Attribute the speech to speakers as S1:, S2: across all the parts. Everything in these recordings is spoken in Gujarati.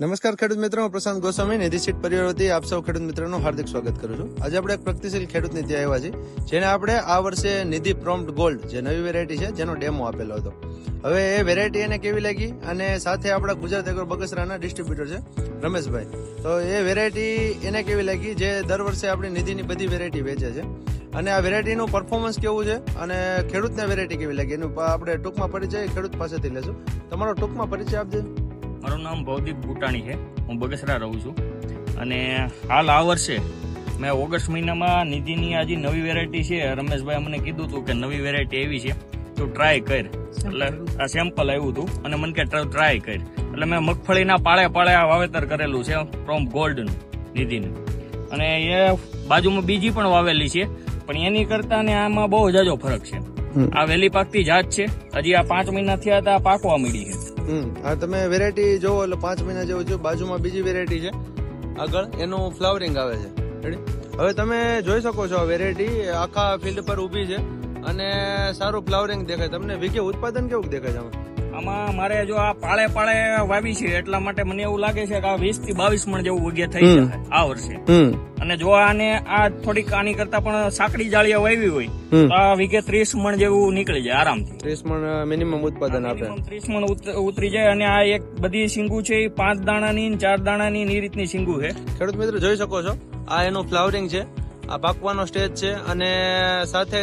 S1: નમસ્કાર ખેડૂત મિત્રો, હું પ્રશાંત ગોસ્વામી નિધિ સીડ પરિવાર વતી આપ સૌ ખેડૂત મિત્રોનું હાર્દિક સ્વાગત કરું છું. આજે આપણે એક પ્રગતિશીલ ખેડૂતની ત્યાં આવ્યા છીએ, જેને આપણે આ વર્ષે નિધિ પ્રોમ્પ્ટ ગોલ્ડ જે નવી વેરાયટી છે જેનો ડેમો આપેલો હતો. હવે એ વેરાયટી એને કેવી લાગી અને સાથે આપણા ગુજરાત એગ્રો બગસરાના ડિસ્ટ્રીબ્યુટર છે રમેશભાઈ, તો એ વેરાયટી એને કેવી લાગી જે દર વર્ષે આપણી નિધિની બધી વેરાયટી વેચે છે અને આ વેરાયટીનું પરફોર્મન્સ કેવું છે અને ખેડૂતને વેરાયટી કેવી લાગી એનું આપણે ટૂંકમાં પરિચય ખેડૂત પાસેથી લેશું. તમારો ટૂંકમાં પરિચય આપજો.
S2: મારું નામ ભવદીપ બુટાણી છે, હું બગસરા રહું છું અને હાલ આ વર્ષે મેં ઓગસ્ટ મહિનામાં નિધિની આ જે નવી વેરાયટી છે, રમેશભાઈ મને કીધું હતું કે નવી વેરાયટી એવી છે તો ટ્રાય કર. એટલે આ સેમ્પલ આવ્યું હતું અને મને કે ટ્રાય કર, એટલે મેં મગફળીના પાળે પાળે આ વાવેતર કરેલું છે પ્રોમ્પ્ટ ગોલ્ડનું નિધિનું. અને એ બાજુમાં બીજી પણ વાવેલી છે, પણ એની કરતા ને આમાં બહુ જાજો ફરક છે. આ વહેલી પાકતી જાત છે, હજી આ 5 મહિના થયા હતા પાકવા માંડી છે.
S1: આ તમે વેરાયટી જોવો એટલે 5 મહિના જેવું છે. બાજુમાં બીજી વેરાયટી છે આગળ, એનું ફ્લાવરિંગ આવે છે. હવે તમે જોઈ શકો છો વેરાયટી આખા ફિલ્ડ પર ઊભી છે અને સારું ફ્લાવરિંગ દેખાય. તમને વીઘે ઉત્પાદન કેવું દેખાય છે
S2: આમાં? મારે જો આ પાળે પાળે વાવી છે એટલા માટે મને એવું લાગે છે કે આ 20 થી 22 મણ જેવું વગે થઈ જાય આ વર્ષે. અને જો આને આ થોડીક આની કરતા પણ સાંકડી જાળીયા વાવી હોય તો આ વીઘે 30 મણ જેવું નીકળી જાય આરામથી.
S1: 30 મણ મિનિમમ ઉત્પાદન આપે.
S2: 30 મણ ઉતરી જાય. અને આ એક બધી સિંગુ છે એ 5 દાણાની 4 દાણાની એ રીતની સિંગુ છે.
S1: ખેડૂત મિત્રો જોઈ શકો છો, આ એનું ફ્લાવરિંગ છે, આ પાકવાનો સ્ટેજ છે અને સાથે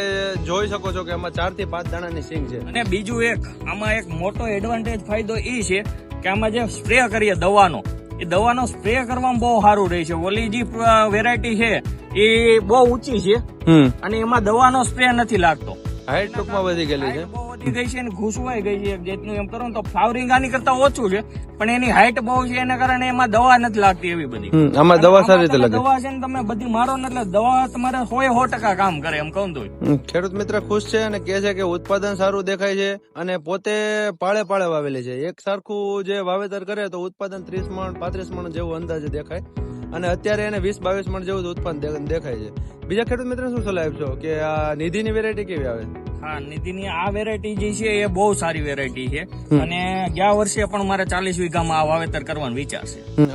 S1: જોઈ શકો છો કે આમાં 4 થી 5 દાણાની સિંગ છે.
S2: અને બીજું એક આમાં એક મોટો એડવાન્ટેજ ફાયદો એ છે કે આમાં જે સ્પ્રે કરીએ દવાનો, એ દવાનો સ્પ્રે કરવામાં બહુ સારું રહે છે. ઓલી જે વેરાયટી છે એ બહુ ઊંચી છે અને એમાં દવાનો સ્પ્રે નથી લાગતો.
S1: હાઈટ ટૂંકમાં વધી ગયેલી છે,
S2: બહુ વધી ગઈ છે અને ઘૂસવાઈ ગઈ છે એક જાતનું. એમ કરો તો ફ્લાવરિંગ આની કરતા ઓછું છે, પણ એની હાઈટ બહુ છે એના કારણે એમાં દવા નથી લાગતી એવી બધી.
S1: આમાં દવા સારી રીતે લાગે.
S2: દવા છે ને તમે બધી મારો ને એટલે દવા તમારે 100% કામ કરે એમ કહું તો.
S1: ખેડૂત મિત્ર ખુશ છે અને કહે છે કે ઉત્પાદન સારું દેખાય છે અને પોતે પાળે પાળે વાવેલી છે. એક સરખું જે વાવેતર કરે તો ઉત્પાદન 30 મણ 35 મણ જેવું અંદાજે દેખાય અને અત્યારે એને 20-22 મણ જેવું ઉત્પાદન દેખાય છે. બીજા ખેડૂત મિત્ર શું સલાહ આપશો કે આ નિધિની વેરાયટી કેવી આવે?
S2: હા, નિધિની આ વેરાયટી જે છે એ બહુ સારી વેરાયટી છે અને ગયા વર્ષે પણ મારે 40 વીઘામાં આ વાવેતર કરવાનો વિચાર છે.